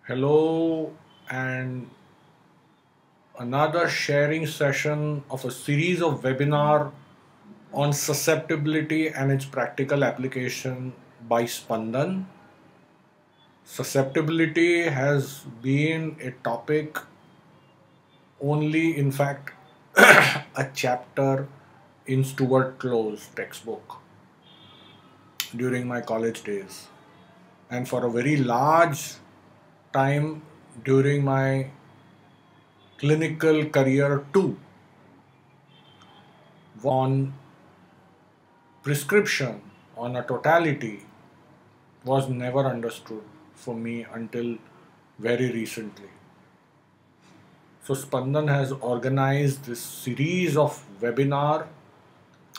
Hello, and another sharing session of a series of webinar on susceptibility and its practical application by Spandan. Susceptibility has been a topic only, in fact, a chapter in Stuart Close textbook during my college days, and for a very large time during my clinical career too, on prescription on a totality was never understood for me until very recently. So Spandan has organized this series of webinar,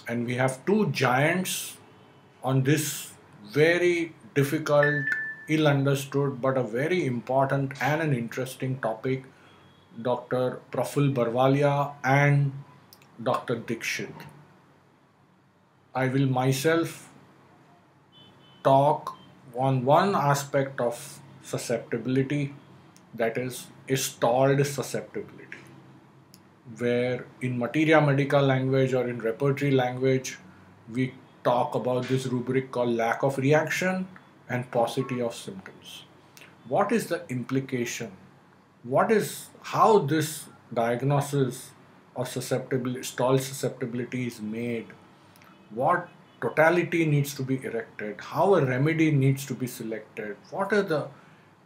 and we have two giants on this very difficult, ill understood, but a very important and an interesting topic, Dr. Praful Barwalia and Dr. Dikshit. I will myself talk on one aspect of susceptibility, that is a stalled susceptibility, where in materia medica language or in repertory language we talk about this rubric called lack of reaction and paucity of symptoms. What is the implication? What is how this diagnosis of susceptibility, stalled susceptibility is made? What totality needs to be erected, how a remedy needs to be selected, what are the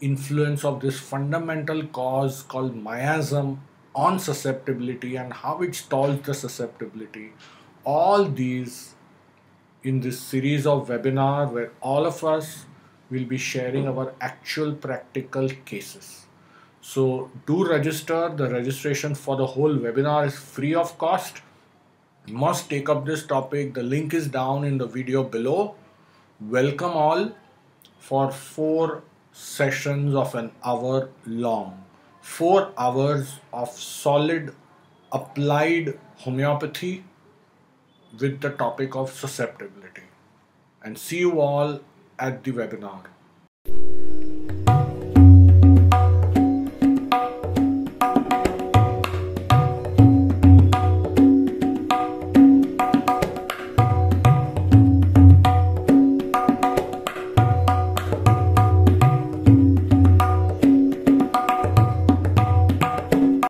influence of this fundamental cause called miasm on susceptibility and how it stalls the susceptibility. All these in this series of webinar where all of us will be sharing our actual practical cases. So do register. The registration for the whole webinar is free of cost. You must take up this topic. The link is down in the video below. Welcome all for 4 sessions of an hour long. 4 hours of solid applied homeopathy with the topic of susceptibility. And see you all at the webinar.